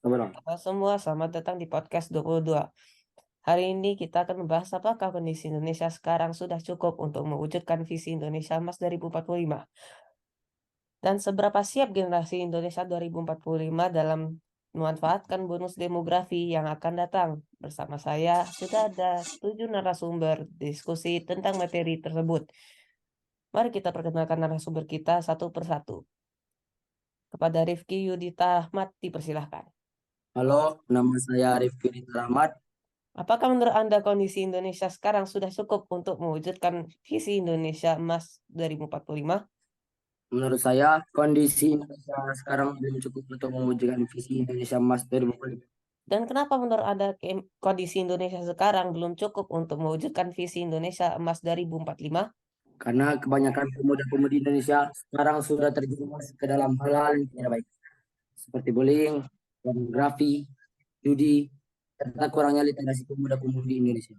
Kebetulan. Halo semua, selamat datang di podcast 22. Hari ini kita akan membahas apakah kondisi Indonesia sekarang sudah cukup untuk mewujudkan visi Indonesia Emas 2045. Dan seberapa siap generasi Indonesia 2045 dalam memanfaatkan bonus demografi yang akan datang. Bersama saya sudah ada 7 narasumber diskusi tentang materi tersebut. Mari kita perkenalkan narasumber kita satu persatu. Kepada Rifki Yudita Ahmad, dipersilahkan. Halo, nama saya Rifki Rahmat. Apakah menurut Anda kondisi Indonesia sekarang sudah cukup untuk mewujudkan visi Indonesia Emas 2045? Menurut saya, kondisi Indonesia sekarang belum cukup untuk mewujudkan visi Indonesia Emas 2045. Dan kenapa menurut Anda kondisi Indonesia sekarang belum cukup untuk mewujudkan visi Indonesia Emas 2045? Karena kebanyakan pemuda-pemudi Indonesia sekarang sudah terjerumus ke dalam hal-hal yang tidak baik, seperti bullying, pornografi, judi, serta kurangnya literasi pemuda-pemudi Indonesia.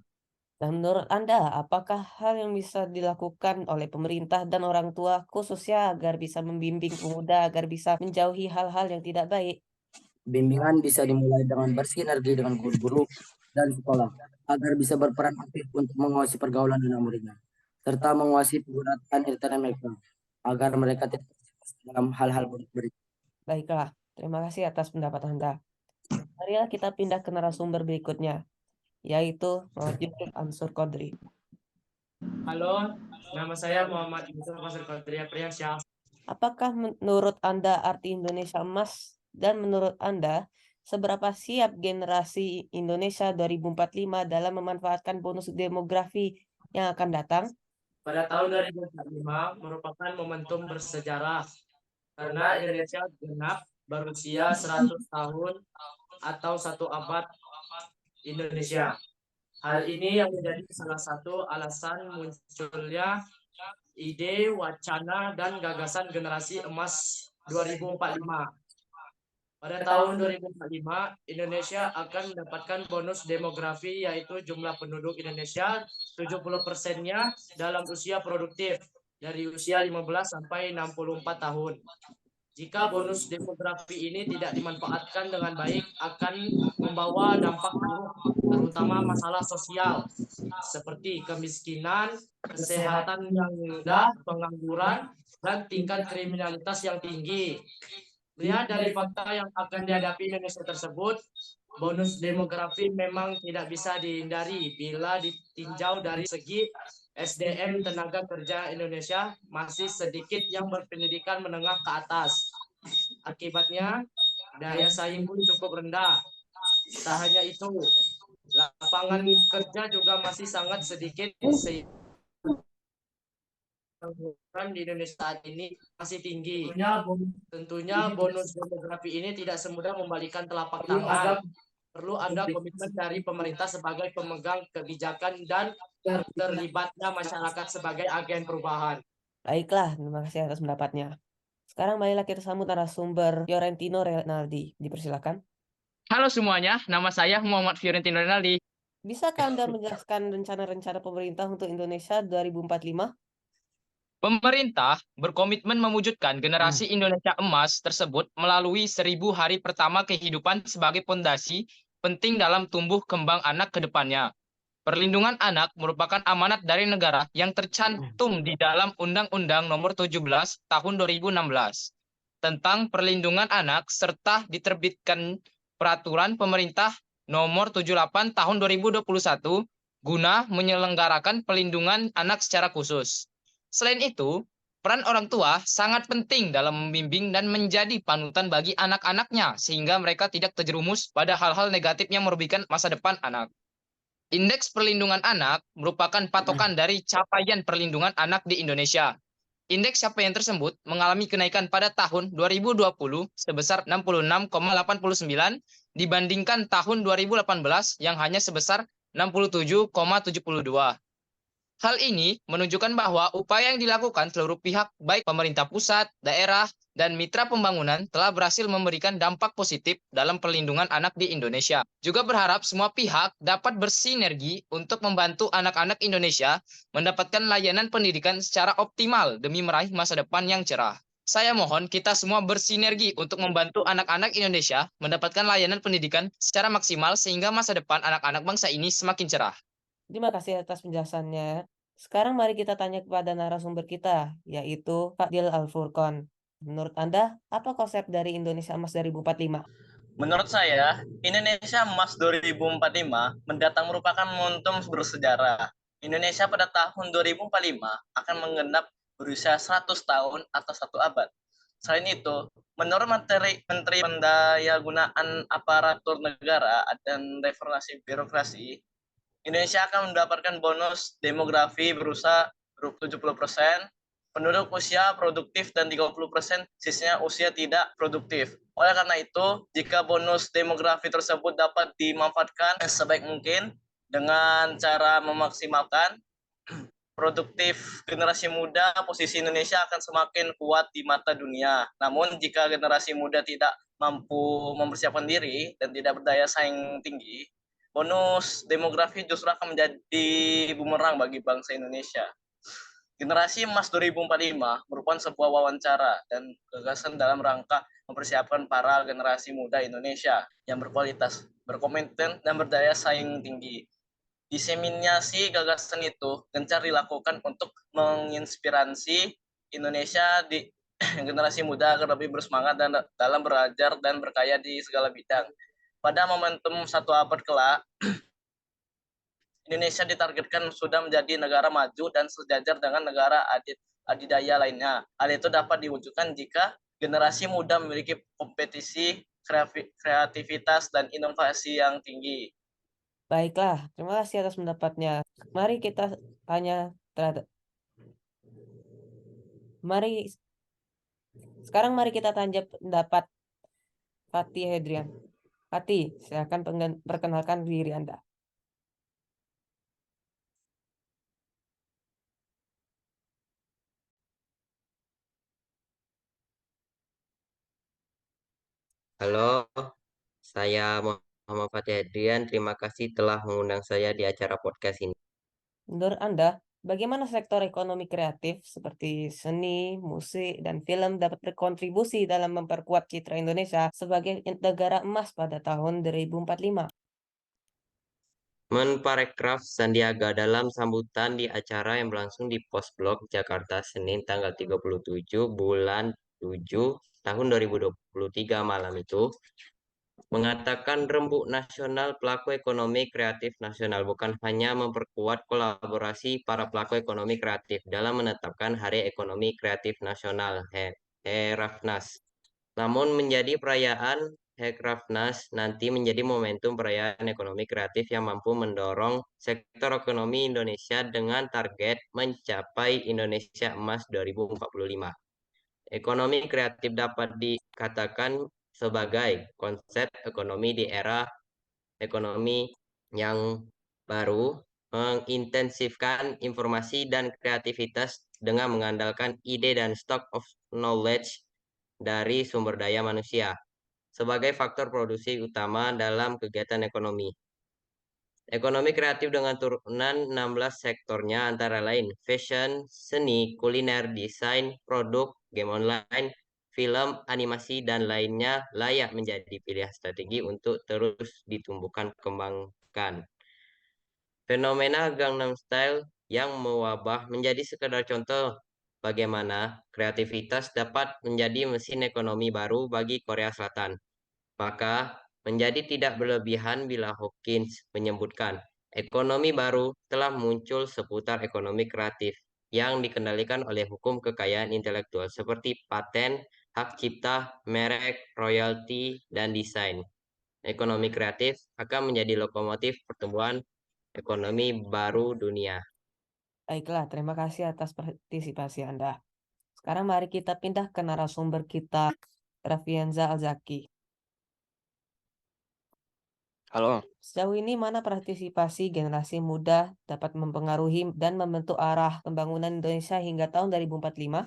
Dan menurut Anda, apakah hal yang bisa dilakukan oleh pemerintah dan orang tua khususnya agar bisa membimbing pemuda agar bisa menjauhi hal-hal yang tidak baik? Bimbingan bisa dimulai dengan bersinergi dengan guru-guru dan sekolah, agar bisa berperan aktif untuk menguasai pergaulan anak muridnya, serta menguasai penggunaan internet mereka, agar mereka tidak terjerumus dalam hal-hal buruk berikut. Baiklah, terima kasih atas pendapat Anda. Marilah kita pindah ke narasumber berikutnya, yaitu Muhammad Yusuf Ansur Kodri. Halo, nama saya Muhammad Yusuf Ansur Kodri Priyansyah. Apakah menurut Anda arti Indonesia emas dan menurut Anda seberapa siap generasi Indonesia 2045 dalam memanfaatkan bonus demografi yang akan datang? Pada tahun 2045 merupakan momentum bersejarah karena Indonesia genap berusia 100 tahun atau satu abad Indonesia. Hal ini yang menjadi salah satu alasan munculnya ide, wacana, dan gagasan generasi emas 2045. Pada tahun 2045, Indonesia akan mendapatkan bonus demografi yaitu jumlah penduduk Indonesia 70%-nya dalam usia produktif dari usia 15 sampai 64 tahun. Jika bonus demografi ini tidak dimanfaatkan dengan baik akan membawa dampak buruk terutama masalah sosial seperti kemiskinan, kesehatan yang rendah, pengangguran, dan tingkat kriminalitas yang tinggi. Lihat dari fakta yang akan dihadapi Indonesia tersebut, bonus demografi memang tidak bisa dihindari bila ditinjau dari segi SDM tenaga kerja Indonesia masih sedikit yang berpendidikan menengah ke atas. Akibatnya, daya saing pun cukup rendah. Tak hanya itu, lapangan kerja juga masih sangat sedikit di Indonesia saat ini masih tinggi. Tentunya bonus demografi ini tidak semudah membalikan telapak tangan. Perlu ada komitmen dari pemerintah sebagai pemegang kebijakan dan terlibatnya masyarakat sebagai agen perubahan. Baiklah, terima kasih atas pendapatnya. Sekarang marilah kita sambut narasumber Fiorentino Renaldi. Dipersilakan. Halo semuanya, nama saya Muhammad Fiorentino Renaldi. Bisakah Anda menjelaskan rencana-rencana pemerintah untuk Indonesia 2045? Pemerintah berkomitmen mewujudkan generasi Indonesia emas tersebut melalui 1000 hari pertama kehidupan sebagai pondasi penting dalam tumbuh kembang anak ke depannya. Perlindungan anak merupakan amanat dari negara yang tercantum di dalam Undang-Undang Nomor 17 Tahun 2016 tentang perlindungan anak serta diterbitkan Peraturan Pemerintah Nomor 78 Tahun 2021 guna menyelenggarakan pelindungan anak secara khusus. Selain itu, peran orang tua sangat penting dalam membimbing dan menjadi panutan bagi anak-anaknya sehingga mereka tidak terjerumus pada hal-hal negatif yang merugikan masa depan anak. Indeks perlindungan anak merupakan patokan dari capaian perlindungan anak di Indonesia. Indeks capaian tersebut mengalami kenaikan pada tahun 2020 sebesar 66,89 dibandingkan tahun 2018 yang hanya sebesar 67,72. Hal ini menunjukkan bahwa upaya yang dilakukan seluruh pihak, baik pemerintah pusat, daerah, dan mitra pembangunan telah berhasil memberikan dampak positif dalam perlindungan anak di Indonesia. Juga berharap semua pihak dapat bersinergi untuk membantu anak-anak Indonesia mendapatkan layanan pendidikan secara optimal demi meraih masa depan yang cerah. Saya mohon kita semua bersinergi untuk membantu anak-anak Indonesia mendapatkan layanan pendidikan secara maksimal sehingga masa depan anak-anak bangsa ini semakin cerah. Terima kasih atas penjelasannya. Sekarang mari kita tanya kepada narasumber kita, yaitu Fadil Al-Furqon. Menurut Anda, apa konsep dari Indonesia Emas 2045? Menurut saya, Indonesia Emas 2045 mendatang merupakan momentum bersejarah. Indonesia pada tahun 2045 akan menggenap berusia 100 tahun atau 1 abad. Selain itu, menurut Menteri Pendayagunaan Aparatur Negara dan Reformasi Birokrasi, Indonesia akan mendapatkan bonus demografi berusaha 70%, penduduk usia produktif dan 30% sisanya usia tidak produktif. Oleh karena itu, jika bonus demografi tersebut dapat dimanfaatkan sebaik mungkin dengan cara memaksimalkan produktif generasi muda, posisi Indonesia akan semakin kuat di mata dunia. Namun jika generasi muda tidak mampu mempersiapkan diri dan tidak berdaya saing tinggi, bonus demografi justru akan menjadi bumerang bagi bangsa Indonesia. Generasi Emas 2045 merupakan sebuah wawancara dan gagasan dalam rangka mempersiapkan para generasi muda Indonesia yang berkualitas, berkomitmen, dan berdaya saing tinggi. Diseminasi gagasan itu gencar dilakukan untuk menginspirasi Indonesia di generasi muda agar lebih bersemangat dan dalam belajar dan berkaya di segala bidang. Pada momentum 1 abad kelak, Indonesia ditargetkan sudah menjadi negara maju dan sejajar dengan negara adidaya lainnya. Hal itu dapat diwujudkan jika generasi muda memiliki kompetisi, kreativitas, dan inovasi yang tinggi. Baiklah, terima kasih atas pendapatnya. Mari kita tanya sekarang mari kita tanya pendapat Fatih Hedrian. Fatih, silakan perkenalkan diri Anda. Halo, saya Muhammad Fatih Adrian. Terima kasih telah mengundang saya di acara podcast ini. Menurut Anda, bagaimana sektor ekonomi kreatif seperti seni, musik, dan film dapat berkontribusi dalam memperkuat citra Indonesia sebagai negara emas pada tahun 2045? Menparekraf Sandiaga dalam sambutan di acara yang berlangsung di Pos Blok Jakarta Senin tanggal 37 bulan 7 tahun 2023 malam itu mengatakan rembuk nasional pelaku ekonomi kreatif nasional bukan hanya memperkuat kolaborasi para pelaku ekonomi kreatif dalam menetapkan Hari Ekonomi Kreatif Nasional (HERAFNAS), namun menjadi perayaan Hekrafnas nanti menjadi momentum perayaan ekonomi kreatif yang mampu mendorong sektor ekonomi Indonesia dengan target mencapai Indonesia Emas 2045. Ekonomi kreatif dapat dikatakan sebagai konsep ekonomi di era ekonomi yang baru, mengintensifkan informasi dan kreativitas dengan mengandalkan ide dan stock of knowledge dari sumber daya manusia sebagai faktor produksi utama dalam kegiatan ekonomi. Ekonomi kreatif dengan turunan 16 sektornya antara lain fashion, seni, kuliner, desain, produk, game online, film, animasi, dan lainnya layak menjadi pilihan strategi untuk terus ditumbuhkan kembangkan. Fenomena Gangnam Style yang mewabah menjadi sekedar contoh bagaimana kreativitas dapat menjadi mesin ekonomi baru bagi Korea Selatan. Maka menjadi tidak berlebihan bila Hawkins menyebutkan ekonomi baru telah muncul seputar ekonomi kreatif yang dikendalikan oleh hukum kekayaan intelektual seperti paten, hak cipta, merek, royalti, dan desain. Ekonomi kreatif akan menjadi lokomotif pertumbuhan ekonomi baru dunia. Baiklah, terima kasih atas partisipasi Anda. Sekarang mari kita pindah ke narasumber kita, Raffianza Alzaki. Halo, Sejauh ini mana partisipasi generasi muda dapat mempengaruhi dan membentuk arah pembangunan Indonesia hingga tahun 2045?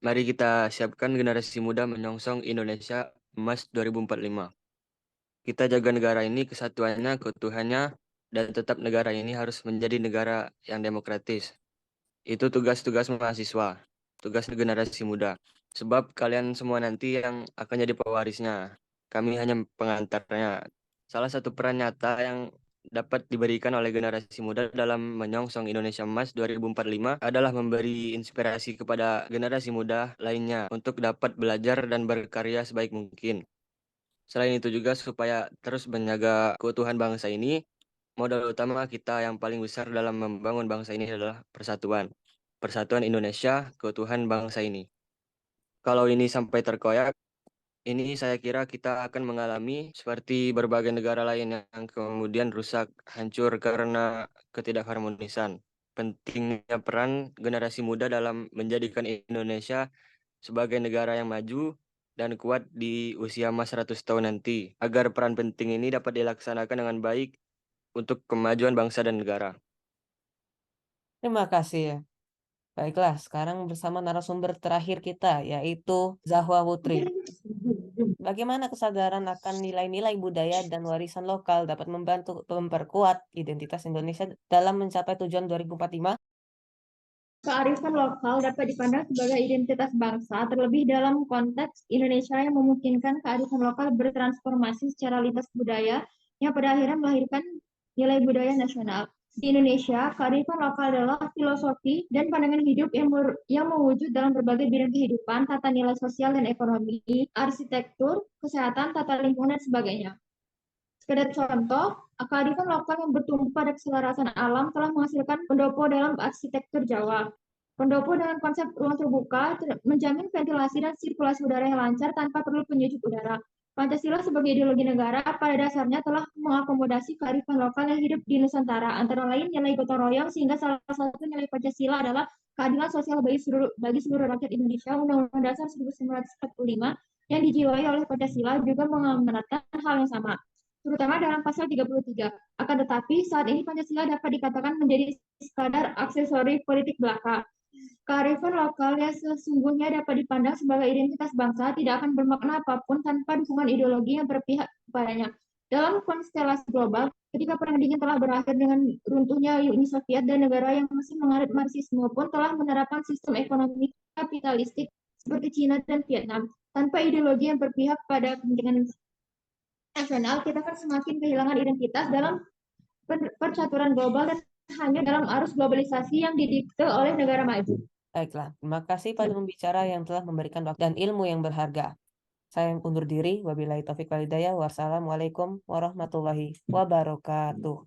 mari kita siapkan generasi muda menyongsong Indonesia Emas 2045. Kita jaga negara ini kesatuannya, keutuhannya, dan tetap negara ini harus menjadi negara yang demokratis. Itu tugas-tugas mahasiswa. tugas generasi muda. Sebab kalian semua nanti yang akan jadi pewarisnya. Kami hanya pengantarnya. Salah satu peran nyata yang dapat diberikan oleh generasi muda dalam menyongsong Indonesia Emas 2045 adalah memberi inspirasi kepada generasi muda lainnya untuk dapat belajar dan berkarya sebaik mungkin. Selain itu juga supaya terus menjaga keutuhan bangsa ini, modal utama kita yang paling besar dalam membangun bangsa ini adalah persatuan. Persatuan Indonesia, keutuhan bangsa ini. Kalau ini sampai terkoyak, ini saya kira kita akan mengalami seperti berbagai negara lain yang kemudian rusak, hancur karena ketidakharmonisan. Pentingnya peran generasi muda dalam menjadikan Indonesia sebagai negara yang maju dan kuat di usia emas 100 tahun nanti, agar peran penting ini dapat dilaksanakan dengan baik untuk kemajuan bangsa dan negara. Terima kasih ya. Baiklah, sekarang bersama narasumber terakhir kita, yaitu Zahwa Putri. Bagaimana kesadaran akan nilai-nilai budaya dan warisan lokal dapat membantu memperkuat identitas Indonesia dalam mencapai tujuan 2045? Kearifan lokal dapat dipandang sebagai identitas bangsa, terlebih dalam konteks Indonesia yang memungkinkan kearifan lokal bertransformasi secara lintas budaya yang pada akhirnya melahirkan nilai budaya nasional. Di Indonesia, kearifan lokal adalah filosofi dan pandangan hidup yang mewujud dalam berbagai bidang kehidupan, tata nilai sosial dan ekonomi, arsitektur, kesehatan, tata lingkungan, dan sebagainya. Sekedar contoh, kearifan lokal yang bertumbuh pada keselarasan alam telah menghasilkan pendopo dalam arsitektur Jawa. Pendopo dengan konsep ruang terbuka menjamin ventilasi dan sirkulasi udara yang lancar tanpa perlu penyejuk udara. Pancasila sebagai ideologi negara pada dasarnya telah mengakomodasi kearifan lokal yang hidup di Nusantara, antara lain nilai gotong royong, sehingga salah satu nilai Pancasila adalah keadilan sosial bagi seluruh rakyat Indonesia. Undang-Undang Dasar 1945 yang dijiwai oleh Pancasila juga mengamanatkan hal yang sama, terutama dalam pasal 33. Akan tetapi, saat ini Pancasila dapat dikatakan menjadi sekadar aksesori politik belaka. Kearifan lokal yang sesungguhnya dapat dipandang sebagai identitas bangsa tidak akan bermakna apapun tanpa dukungan ideologi yang berpihak kepadanya. Dalam konstelasi global, ketika Perang Dingin telah berakhir dengan runtuhnya Uni Soviet dan negara yang masih menganut Marxisme pun telah menerapkan sistem ekonomi kapitalistik seperti Cina dan Vietnam. Tanpa ideologi yang berpihak pada kepentingan nasional, kita akan semakin kehilangan identitas dalam percaturan global dan hanya dalam arus globalisasi yang didikte oleh negara maju. Baiklah, terima kasih pada pembicara yang telah memberikan waktu dan ilmu yang berharga. Saya undur diri. Wabillahi taufiq wal hidayah. Wassalamualaikum warahmatullahi wabarakatuh.